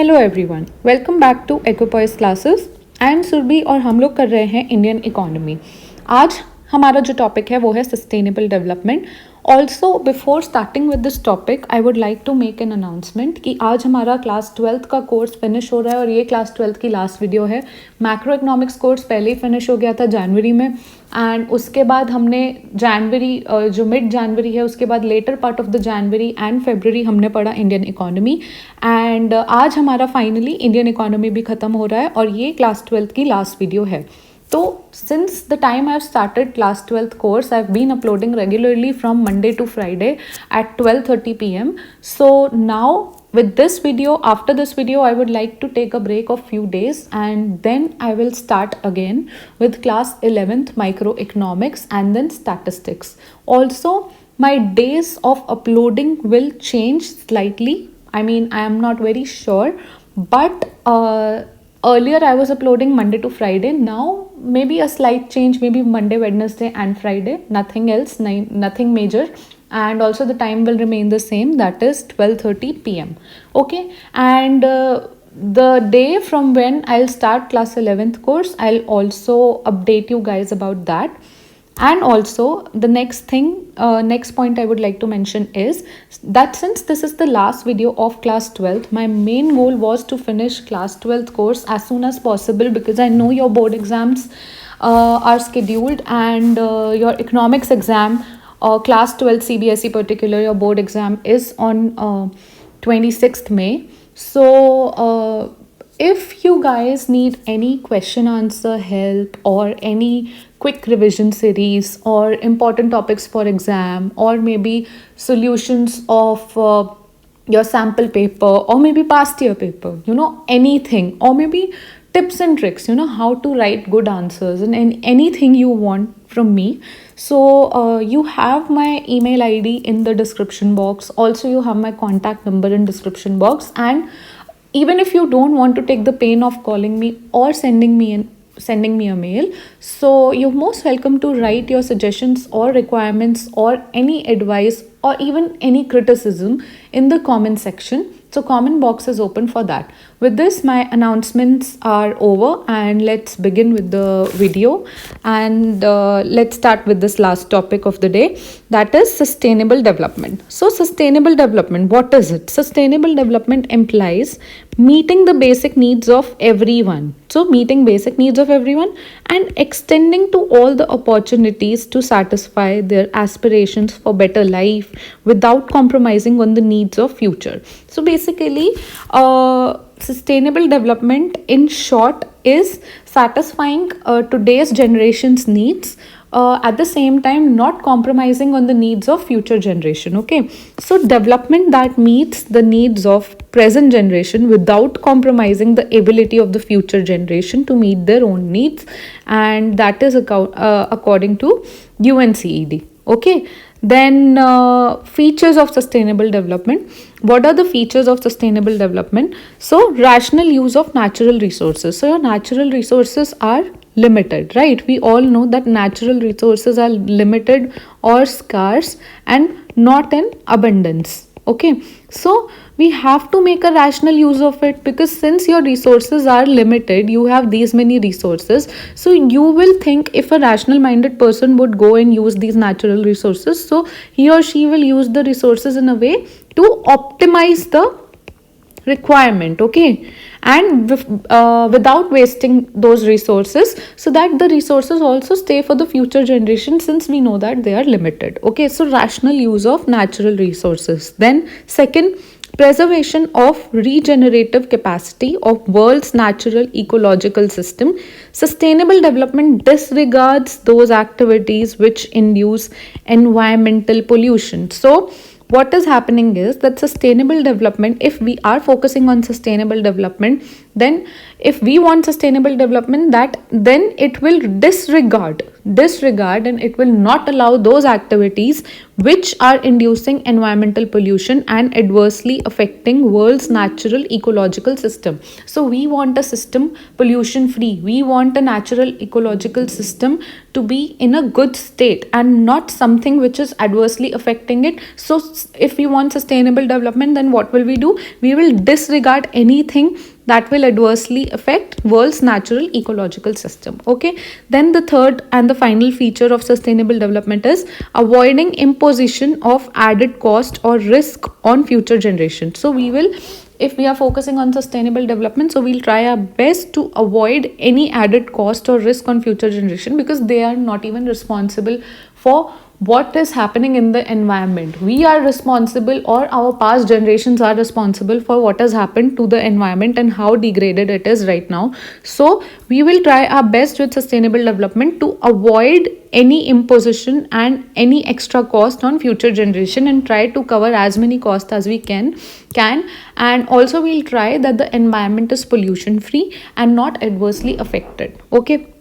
Hello everyone, welcome back to एक्वापॉइस classes. And Surabhi और हम लोग कर रहे हैं इंडियन इकोनॉमी। आज हमारा जो टॉपिक है वो है sustainable development. Also before starting with this topic I would like to make an announcement कि आज हमारा क्लास 12th का कोर्स फिनिश हो रहा है और ये क्लास 12th की लास्ट वीडियो है। मैक्रो इकोनॉमिक्स कोर्स पहले ही फिनिश हो गया था जनवरी में, एंड उसके बाद हमने जनवरी जो मिड जनवरी है उसके बाद latter part of the January and February हमने पढ़ा इंडियन इकोनॉमी। एंड आज हमारा फाइनली इंडियन इकोनॉमी भी ख़त्म हो रहा है और ये क्लास 12th की लास्ट वीडियो है। तो since the time I've started class 12th course, I've been uploading regularly from Monday to Friday at 12:30 p.m. So now with this video, after this video, I would like to take a break of few days and then I will start again with class 11th microeconomics and then statistics. Also, my days of uploading will change slightly. I mean, I am not very sure, but earlier I was uploading Monday to Friday. Now maybe a slight change, maybe Monday, Wednesday and Friday, nothing else, nothing major. And also the time will remain the same, that is 12:30 p.m. Okay, and the day from when I'll start class 11th course, I'll also update you guys about that. And also the next point I would like to mention is that since this is the last video of class 12th, my main goal was to finish class 12th course as soon as possible because I know your board exams are scheduled, and your economics exam, class 12 CBSE particular, your board exam is on 26th May. So if you guys need any question answer help or any quick revision series or important topics for exam, or maybe solutions of your sample paper, or maybe past year paper, anything, or maybe tips and tricks, how to write good answers, and anything you want from me. So you have my email ID in the description box. Also you have my contact number in description box, and even if you don't want to take the pain of calling me or sending me a mail, so you're most welcome to write your suggestions or requirements or any advice or even any criticism in the comment section. So comment box is open for that. With this, my announcements are over, and let's begin with the video. And let's start with this last topic of the day, that is sustainable development. So sustainable development, what is it? Sustainable development implies meeting the basic needs of everyone. So meeting basic needs of everyone and extending to all the opportunities to satisfy their aspirations for better life without compromising on the needs of future. So basically, sustainable development in short is satisfying today's generation's needs, at the same time not compromising on the needs of future generation. Okay, so development that meets the needs of present generation without compromising the ability of the future generation to meet their own needs, and that is according to UNCED. Okay, then features of sustainable development. What are the features of sustainable development? So rational use of natural resources. So your natural resources are limited, right? We all know that natural resources are limited or scarce and not in abundance. Okay, so we have to make a rational use of it, because since your resources are limited, you have these many resources, so you will think, if a rational minded person would go and use these natural resources, so he or she will use the resources in a way to optimize the requirement. Okay, and without wasting those resources, so that the resources also stay for the future generation, since we know that they are limited. Okay, so rational use of natural resources. Then second, preservation of regenerative capacity of world's natural ecological system. Sustainable development disregards those activities which induce environmental pollution. So what is happening is that sustainable development, if we are focusing on sustainable development, then if we want sustainable development, that then it will disregard disregard and it will not allow those activities which are inducing environmental pollution and adversely affecting world's natural ecological system. So we want a system pollution free. We want a natural ecological system to be in a good state and not something which is adversely affecting it. So if we want sustainable development, then what will we do? We will disregard anything that will adversely affect world's natural ecological system. Okay, then the third and the final feature of sustainable development is avoiding imposition of added cost or risk on future generations. So we will, if we are focusing on sustainable development, so we'll try our best to avoid any added cost or risk on future generation, because they are not even responsible for what is happening in the environment. We are responsible, or our past generations are responsible for what has happened to the environment and how degraded it is right now. So we will try our best with sustainable development to avoid any imposition and any extra cost on future generation, and try to cover as many costs as we can. And also we'll try that the environment is pollution free and not adversely affected. Okay,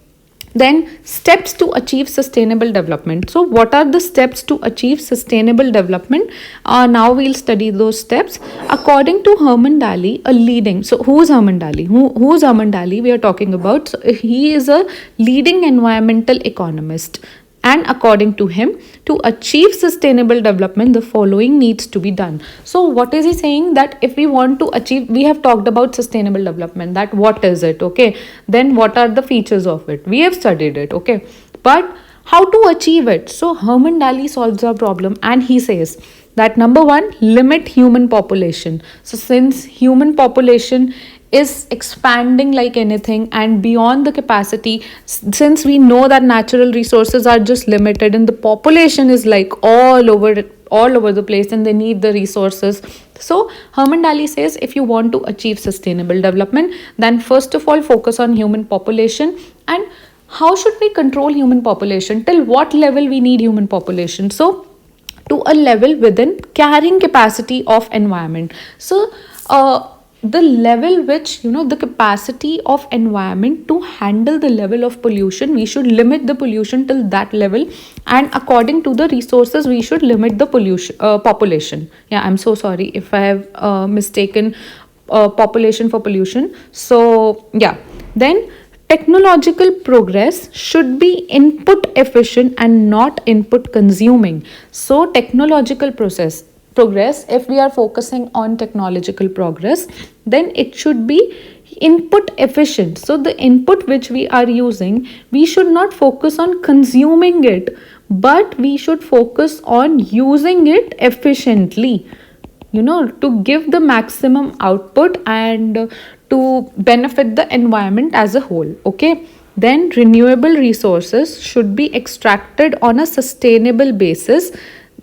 then steps to achieve sustainable development. So what are the steps to achieve sustainable development? Now we'll study those steps. According to Herman Daly, a leading, so who's Herman Daly? Who's Herman Daly we are talking about? So he is a leading environmental economist, and according to him, to achieve sustainable development, the following needs to be done. So what is he saying? That if we want to achieve, we have talked about sustainable development, that what is it? Okay, then what are the features of it? We have studied it. Okay, but how to achieve it? So Herman Daly solves our problem, and he says that number one, limit human population. So since human population is expanding like anything and beyond the capacity, since we know that natural resources are just limited and the population is like all over the place and they need the resources. So Herman Daly says, if you want to achieve sustainable development, then first of all focus on human population. And how should we control human population? Till what level we need human population? So to a level within carrying capacity of environment. So the level which, the capacity of environment to handle the level of pollution, we should limit the pollution till that level, and according to the resources we should limit the pollution population. Yeah, I'm so sorry if I have mistaken population for pollution. So yeah, then technological progress should be input efficient and not input consuming. So technological progress, if we are focusing on technological progress, then it should be input efficient. So the input which we are using, we should not focus on consuming it, but we should focus on using it efficiently, to give the maximum output and to benefit the environment as a whole. Okay, then renewable resources should be extracted on a sustainable basis.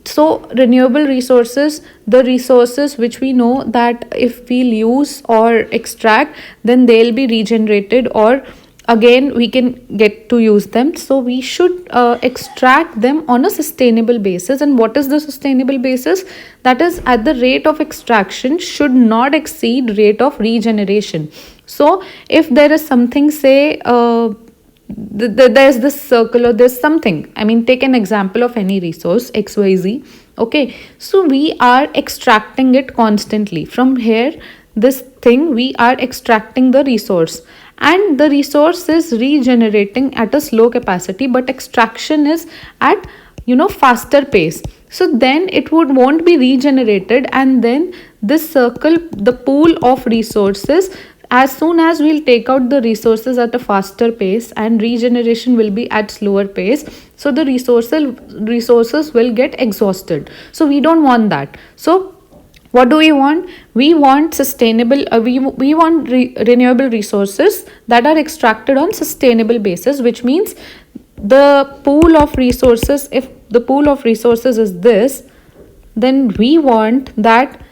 So renewable resources, the resources which we know that if we'll use or extract, then they'll be regenerated, or again we can get to use them. So we should extract them on a sustainable basis. And what is the sustainable basis? That is, at the rate of extraction should not exceed rate of regeneration. So if there is something, say there's this circle or there's something, I mean, take an example of any resource XYZ. Okay, so we are extracting it constantly from here. This thing, we are extracting the resource, and the resource is regenerating at a slow capacity, but extraction is at faster pace. So then it won't be regenerated, and then this circle, the pool of resources, as soon as we'll take out the resources at a faster pace and regeneration will be at slower pace, so the resources will get exhausted. So we don't want that. So what do we want? We want sustainable, we want renewable resources that are extracted on sustainable basis, which means the pool of resources, if the pool of resources is this, then we want that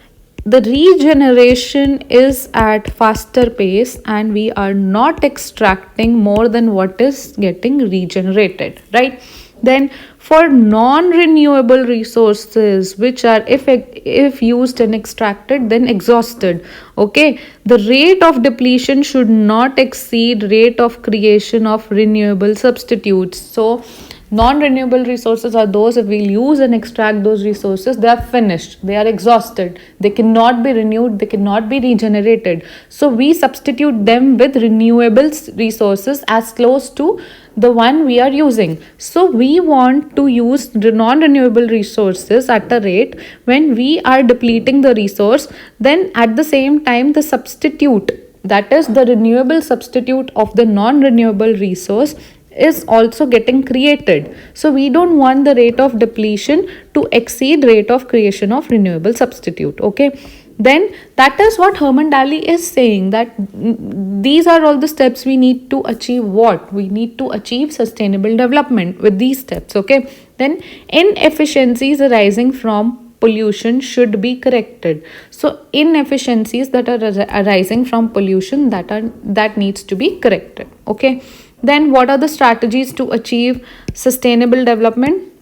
the regeneration is at faster pace and we are not extracting more than what is getting regenerated, right? Then for non-renewable resources which are if used and extracted then exhausted. Okay, the rate of depletion should not exceed rate of creation of renewable substitutes. So non-renewable resources are those if we use and extract those resources, they are finished, they are exhausted, they cannot be renewed, they cannot be regenerated. So we substitute them with renewable resources as close to the one we are using. So we want to use the non-renewable resources at a rate when we are depleting the resource, then at the same time the substitute, that is the renewable substitute of the non-renewable resource, is also getting created. So we don't want the rate of depletion to exceed rate of creation of renewable substitute. Okay, then that is what Herman Daly is saying, that these are all the steps we need to achieve. What we need to achieve sustainable development with these steps. Okay, then inefficiencies arising from pollution should be corrected. So inefficiencies that are arising from pollution, that needs to be corrected. Okay, then what are the strategies to achieve sustainable development?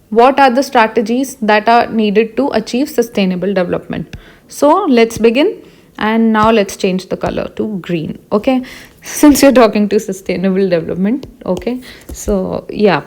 What are the strategies that are needed to achieve sustainable development? So let's begin, and now let's change the color to green. Okay, since you're talking to sustainable development. Okay, so yeah,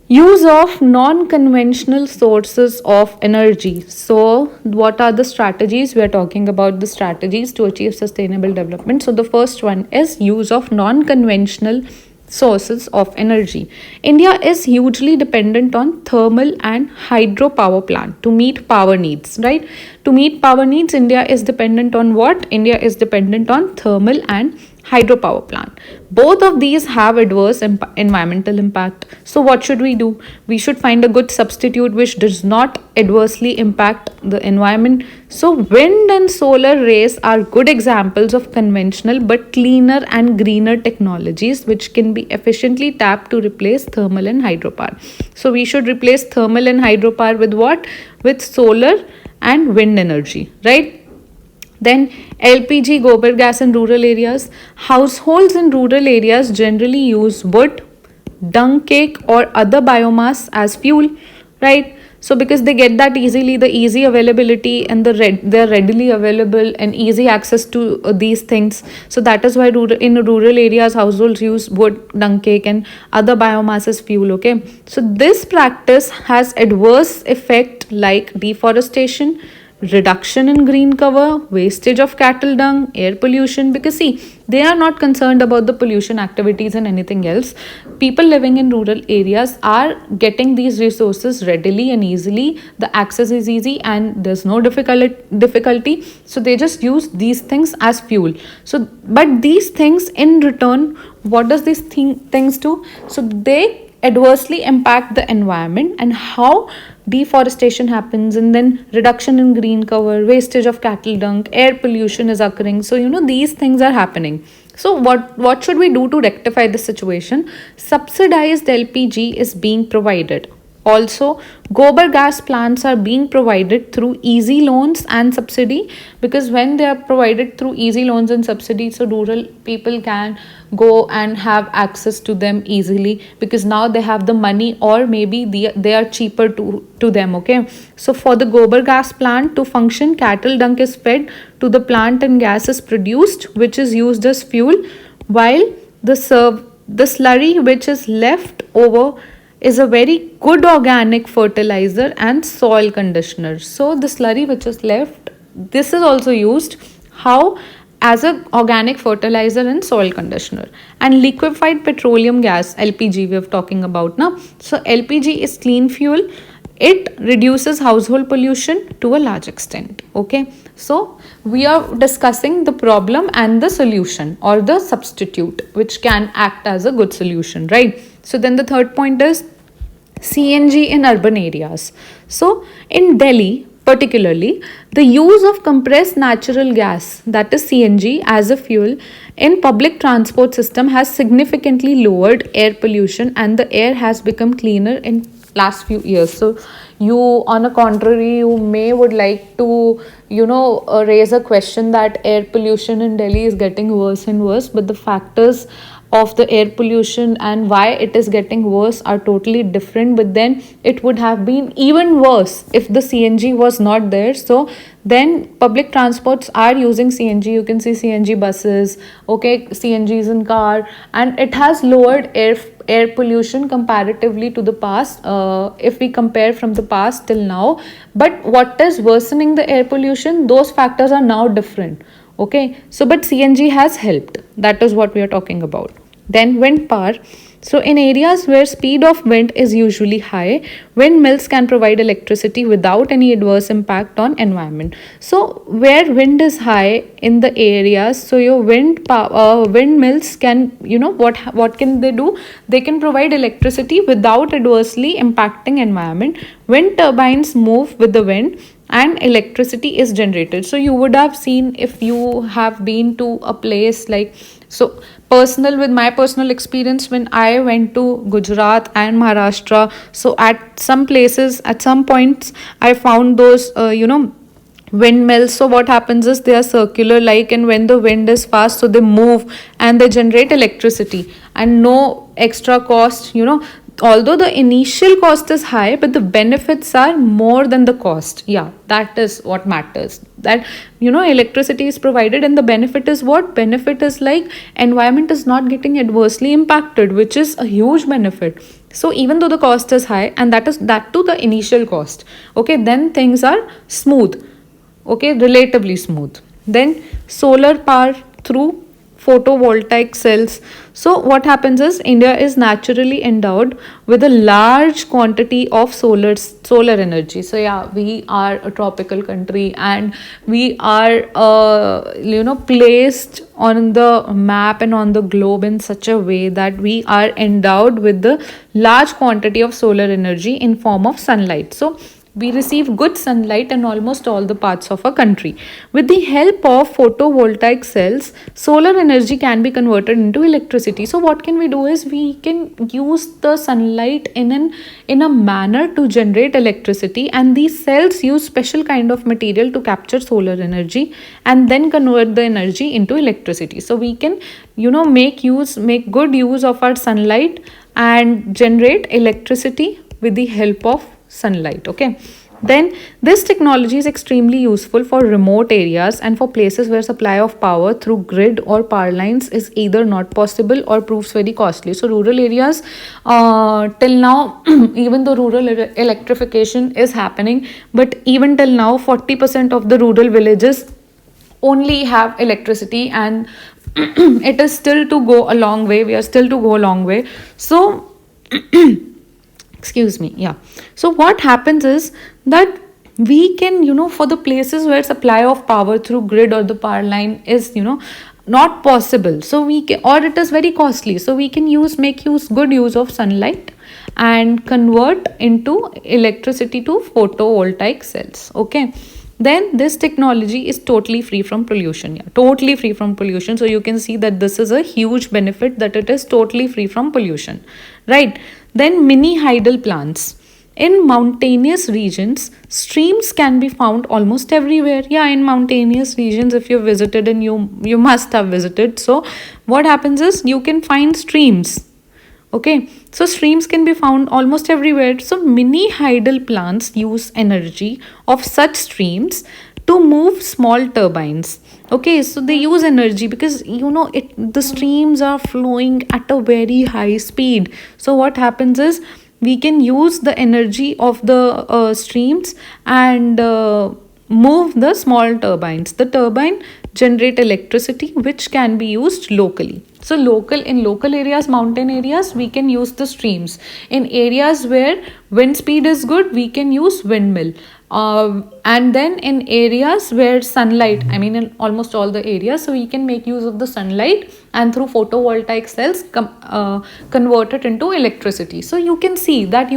use of non-conventional sources of energy. So what are the strategies? We are talking about the strategies to achieve sustainable development. So the first one is use of non-conventional sources of energy. India is hugely dependent on thermal and hydropower plant to meet power needs, right? To meet power needs, India is dependent on what? India is dependent on thermal and hydropower plant. Both of these have adverse environmental impact. So what should we do? We should find a good substitute which does not adversely impact the environment. So wind and solar rays are good examples of conventional but cleaner and greener technologies which can be efficiently tapped to replace thermal and hydropower. So we should replace thermal and hydropower with what? With solar and wind energy, right? Then LPG, gobar gas in rural areas. Households in rural areas generally use wood, dung cake or other biomass as fuel, right? So because they get that easily, the easy availability and they're readily available and easy access to these things. So that is why in rural areas households use wood, dung cake and other biomass as fuel. Okay, so this practice has adverse effect like deforestation, reduction in green cover, wastage of cattle dung, air pollution, because see, they are not concerned about the pollution activities and anything else. People living in rural areas are getting these resources readily and easily. The access is easy and there's no difficulty. So they just use these things as fuel. So, but these things in return, what does these things do? So they adversely impact the environment, and how deforestation happens, and then reduction in green cover, wastage of cattle dung, air pollution is occurring. So these things are happening. So what should we do to rectify this situation? Subsidized LPG is being provided. Also, gobar gas plants are being provided through easy loans and subsidy, because when they are provided through easy loans and subsidy, so rural people can go and have access to them easily, because now they have the money, or maybe they are cheaper to them. Okay, so for the gobar gas plant to function, cattle dung is fed to the plant and gas is produced, which is used as fuel, while the slurry which is left over is a very good organic fertilizer and soil conditioner. So the slurry which is left, this is also used how? As a organic fertilizer and soil conditioner. And liquefied petroleum gas, LPG we are talking about now. So LPG is clean fuel. It reduces household pollution to a large extent. Okay, so we are discussing the problem and the solution, or the substitute which can act as a good solution, right? So then the third point is CNG in urban areas. So in Delhi particularly, the use of compressed natural gas, that is CNG, as a fuel in public transport system has significantly lowered air pollution, and the air has become cleaner in last few years. So you, on a contrary, you may would like to raise a question that air pollution in Delhi is getting worse and worse, but the factors of the air pollution and why it is getting worse are totally different, but then it would have been even worse if the CNG was not there. So then public transports are using CNG. You can see CNG buses, okay, CNGs in car, and it has lowered air pollution comparatively to the past, if we compare from the past till now. But what is worsening the air pollution, those factors are now different. Okay, so but CNG has helped, that is what we are talking about. Then wind power. So in areas where speed of wind is usually high, windmills can provide electricity without any adverse impact on environment. So where wind is high in the areas, so your windmills can, what can they do? They can provide electricity without adversely impacting environment. Wind turbines move with the wind and electricity is generated. So you would have seen, if you have been to a place like, so with my personal experience, when I went to Gujarat and Maharashtra, so at some places, at some points, I found those windmills. So what happens is they are circular like, and when the wind is fast, so they move and they generate electricity and no extra cost. Although the initial cost is high, but the benefits are more than the cost. Yeah, that is what matters, that electricity is provided, and the benefit is what? Benefit is like environment is not getting adversely impacted, which is a huge benefit. So even though the cost is high, and that to the initial cost, okay, then things are smooth, okay, relatively smooth. Then solar power through photovoltaic cells. So what happens is India is naturally endowed with a large quantity of solar energy. So yeah, we are a tropical country, and we are placed on the map and on the globe in such a way that we are endowed with the large quantity of solar energy in form of sunlight. So we receive good sunlight in almost all the parts of our country. With the help of photovoltaic cells, solar energy can be converted into electricity. So what can we do is we can use the sunlight in a manner to generate electricity, and these cells use special kind of material to capture solar energy and then convert the energy into electricity. So we can make good use of our sunlight and generate electricity with the help of sunlight. Okay, then this technology is extremely useful for remote areas and for places where supply of power through grid or power lines is either not possible or proves very costly. So rural areas, till now even though rural electrification is happening, but even till now 40% of the rural villages only have electricity, and it is still to go a long way. We are still to go a long way. So excuse me, yeah. So what happens is that we can, for the places where supply of power through grid or the power line is not possible, so we can, or it is very costly, so we can good use of sunlight and convert into electricity to photovoltaic cells. Okay, then this technology is totally free from pollution. Yeah, totally free from pollution. So you can see that this is a huge benefit, that it is totally free from pollution, right? Then mini hydel plants. In mountainous regions, streams can be found almost everywhere. Yeah, in mountainous regions, if you visited, and you must have visited, so what happens is you can find streams. Okay, so streams can be found almost everywhere. So mini hydel plants use energy of such streams to move small turbines. Okay, so they use energy because the streams are flowing at a very high speed. So what happens is we can use the energy of the streams and move the small turbines. The turbine generate electricity which can be used locally. So in local areas, mountain areas, we can use the streams. In areas where wind speed is good, we can use windmill. And then in areas where sunlight, in almost all the areas, so we can make use of the sunlight and through photovoltaic cells convert it into electricity. So you can see that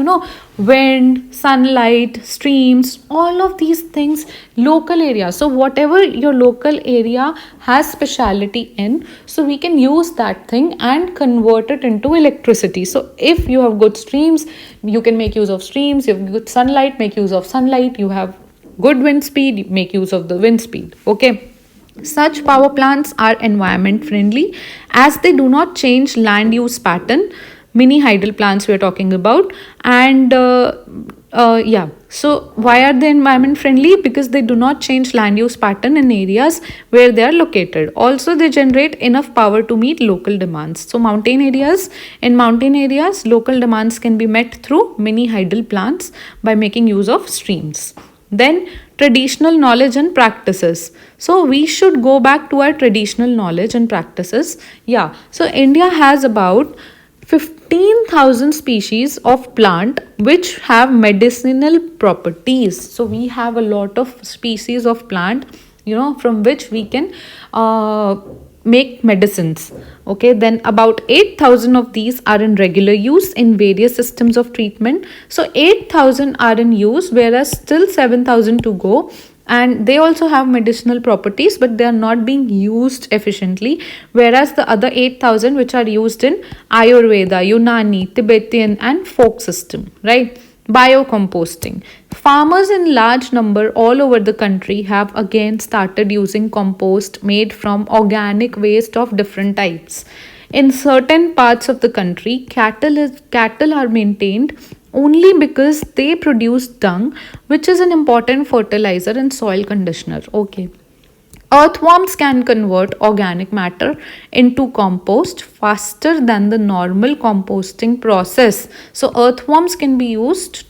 wind, sunlight, streams, all of these things, local areas. So whatever your local area has speciality in, so we can use that thing and convert it into electricity. So if you have good streams, you can make use of streams. You have good sunlight, make use of sunlight. You have good wind speed, make use of the wind speed. Okay, Such power plants are environment friendly as they do not change land use pattern. Mini hydel plants we are talking about, and yeah. So why are they environment friendly? Because they do not change land use pattern in areas where they are located. Also, they generate enough power to meet local demands. So mountain areas, local demands can be met through mini hydel plants by making use of streams. Then traditional knowledge and practices. So we should go back to our traditional knowledge and practices. Yeah, so India has about 15,000 species of plant which have medicinal properties. So we have a lot of species of plant, from which we can make medicines. Okay, then about 8,000 of these are in regular use in various systems of treatment. So 8,000 are in use, whereas still 7,000 to go, and they also have medicinal properties, but they are not being used efficiently, whereas the other 8,000 which are used in Ayurveda, Unani, Tibetan and folk system, right? Biocomposting. Farmers in large number all over the country have again started using compost made from organic waste of different types. In certain parts of the country, cattle are maintained only because they produce dung, which is an important fertilizer and soil conditioner. Okay. Earthworms can convert organic matter into compost faster than the normal composting process. So, earthworms can be used,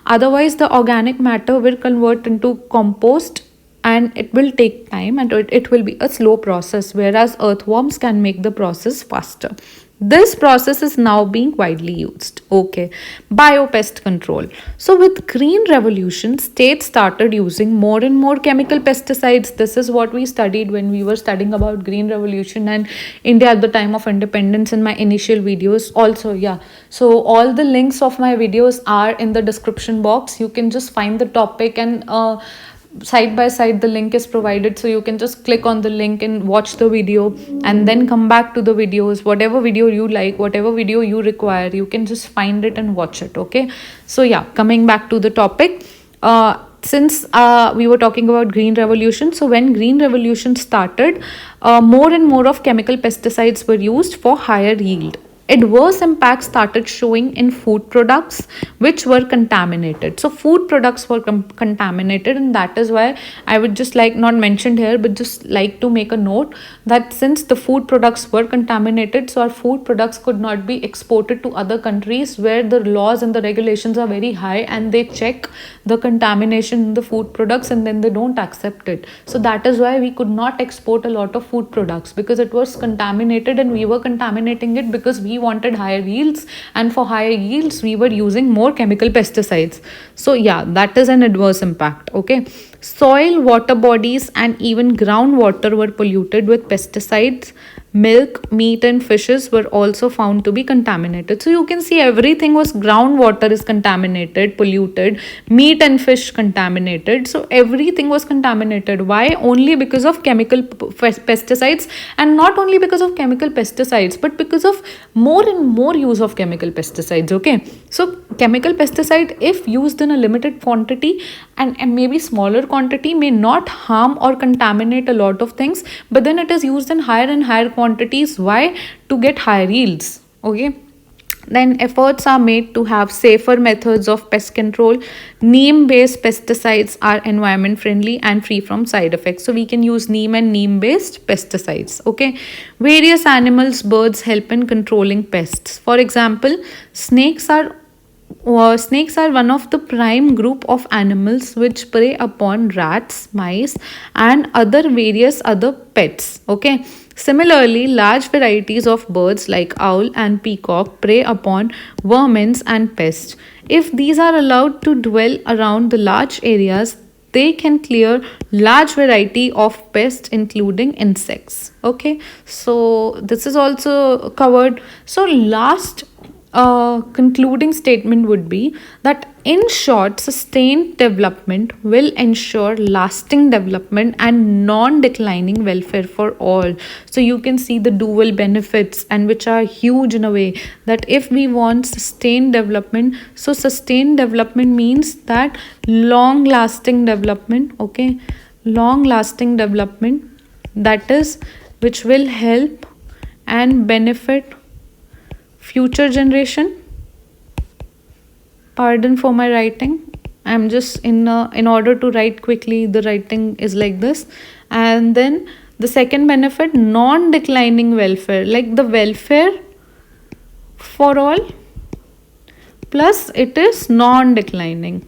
otherwise, the organic matter will convert into compost and it will take time and it will be a slow process, whereas earthworms can make the process faster. This process is now being widely used. Okay, biopest control. So, with Green Revolution, states started using more and more chemical pesticides. This is what we studied when we were studying about Green Revolution and India at the time of independence in my initial videos. Also, yeah. So, all the links of my videos are in the description box. You can just find the topic and side by side the link is provided, so you can just click on the link and watch the video and then come back to the videos. Whatever video you like, whatever video you require, you can just find it and watch it. Okay, so yeah, coming back to the topic, since we were talking about Green Revolution, so when Green Revolution started, more and more of chemical pesticides were used for higher yield. Adverse impacts started showing in food products which were contaminated. So food products were contaminated, and that is why I would just like, not mentioned here, but just like to make a note that since the food products were contaminated, so our food products could not be exported to other countries where the laws and the regulations are very high and they check the contamination in the food products and then they don't accept it. So that is why we could not export a lot of food products, because it was contaminated and we were contaminating it because we wanted higher yields, and for higher yields we were using more chemical pesticides. So yeah, that is an adverse impact. Okay, soil, water bodies and even groundwater were polluted with pesticides. Milk, meat and fishes were also found to be contaminated. So you can see everything was, groundwater is contaminated, polluted, meat and fish contaminated. So everything was contaminated. Why? Only because of chemical pesticides, and not only because of chemical pesticides, but because of more and more use of chemical pesticides. Okay, so chemical pesticide, if used in a limited quantity and maybe smaller quantity, may not harm or contaminate a lot of things, but then it is used in higher and higher quantities. Why? To get higher yields. Okay, then efforts are made to have safer methods of pest control. Neem based pesticides are environment friendly and free from side effects, so we can use neem and neem based pesticides. Okay, various animals, birds help in controlling pests. For example, snakes are one of the prime group of animals which prey upon rats, mice, and other various other pets. Okay. Similarly, large varieties of birds like owl and peacock prey upon vermins and pests. If these are allowed to dwell around the large areas, they can clear large variety of pests including insects. Okay, so this is also covered. So last concluding statement would be that, in short, sustained development will ensure lasting development and non-declining welfare for all. So you can see the dual benefits, and which are huge in a way, that if we want sustained development, so sustained development means that long lasting development. Okay, long lasting development that is which will help and benefit future generation. Pardon for my writing, I'm just in order to write quickly, the writing is like this. And then the second benefit, non declining welfare, like the welfare for all, plus it is non declining.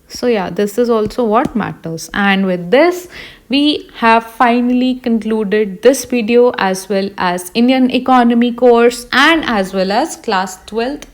So yeah, this is also what matters. And with this, we have finally concluded this video as well as Indian economy course and as well as class 12th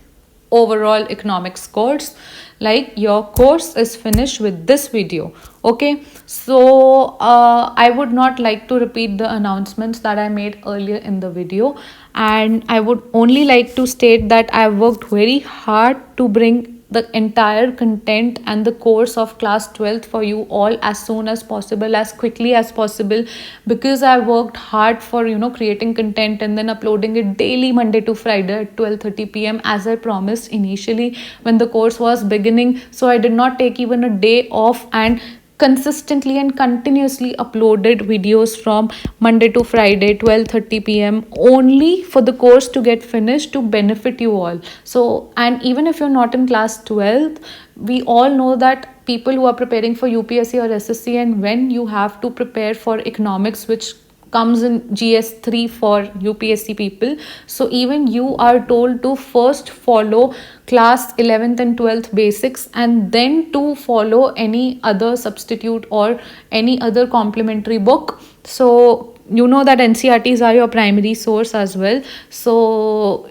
overall economics course. Like your course is finished with this video. Okay, so I would not like to repeat the announcements that I made earlier in the video, and I would only like to state that I worked very hard to bring the entire content and the course of class 12th for you all as soon as possible, as quickly as possible, because I worked hard for creating content and then uploading it daily Monday to Friday at 12:30 p.m. as I promised initially when the course was beginning. So I did not take even a day off and consistently and continuously uploaded videos from Monday to Friday 12:30 p.m. only for the course to get finished to benefit you all. So, and even if you're not in class 12th, we all know that people who are preparing for UPSC or SSC, and when you have to prepare for economics, which comes in GS3 for UPSC people, so even you are told to first follow class 11th and 12th basics and then to follow any other substitute or any other complementary book. So you know that NCERTs are your primary source as well. So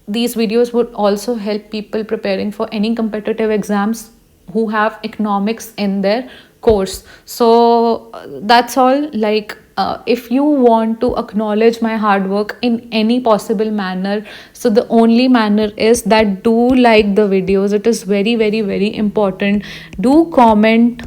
these videos would also help people preparing for any competitive exams who have economics in their course. So that's all. Like if you want to acknowledge my hard work in any possible manner, so the only manner is that do like the videos. It is very very very important. Do comment.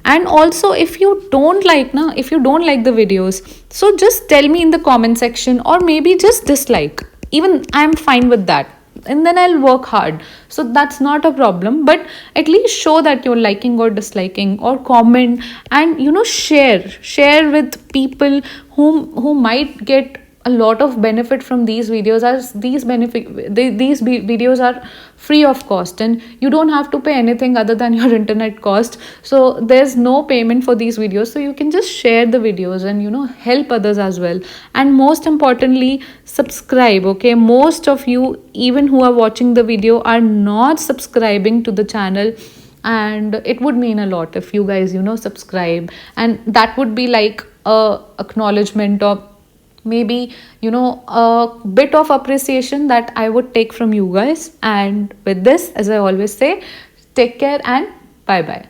And also if you don't like the videos, so just tell me in the comment section, or maybe just dislike, even I'm fine with that, and then I'll work hard. So that's not a problem, but at least show that you're liking or disliking, or comment, and share with people who might get a lot of benefit from these videos, as these videos are free of cost and you don't have to pay anything other than your internet cost. So there's no payment for these videos, so you can just share the videos and help others as well. And most importantly, subscribe. Okay, most of you, even who are watching the video, are not subscribing to the channel, and it would mean a lot if you guys subscribe, and that would be like a acknowledgement, or maybe a bit of appreciation that I would take from you guys. And with this, as I always say, take care and bye bye.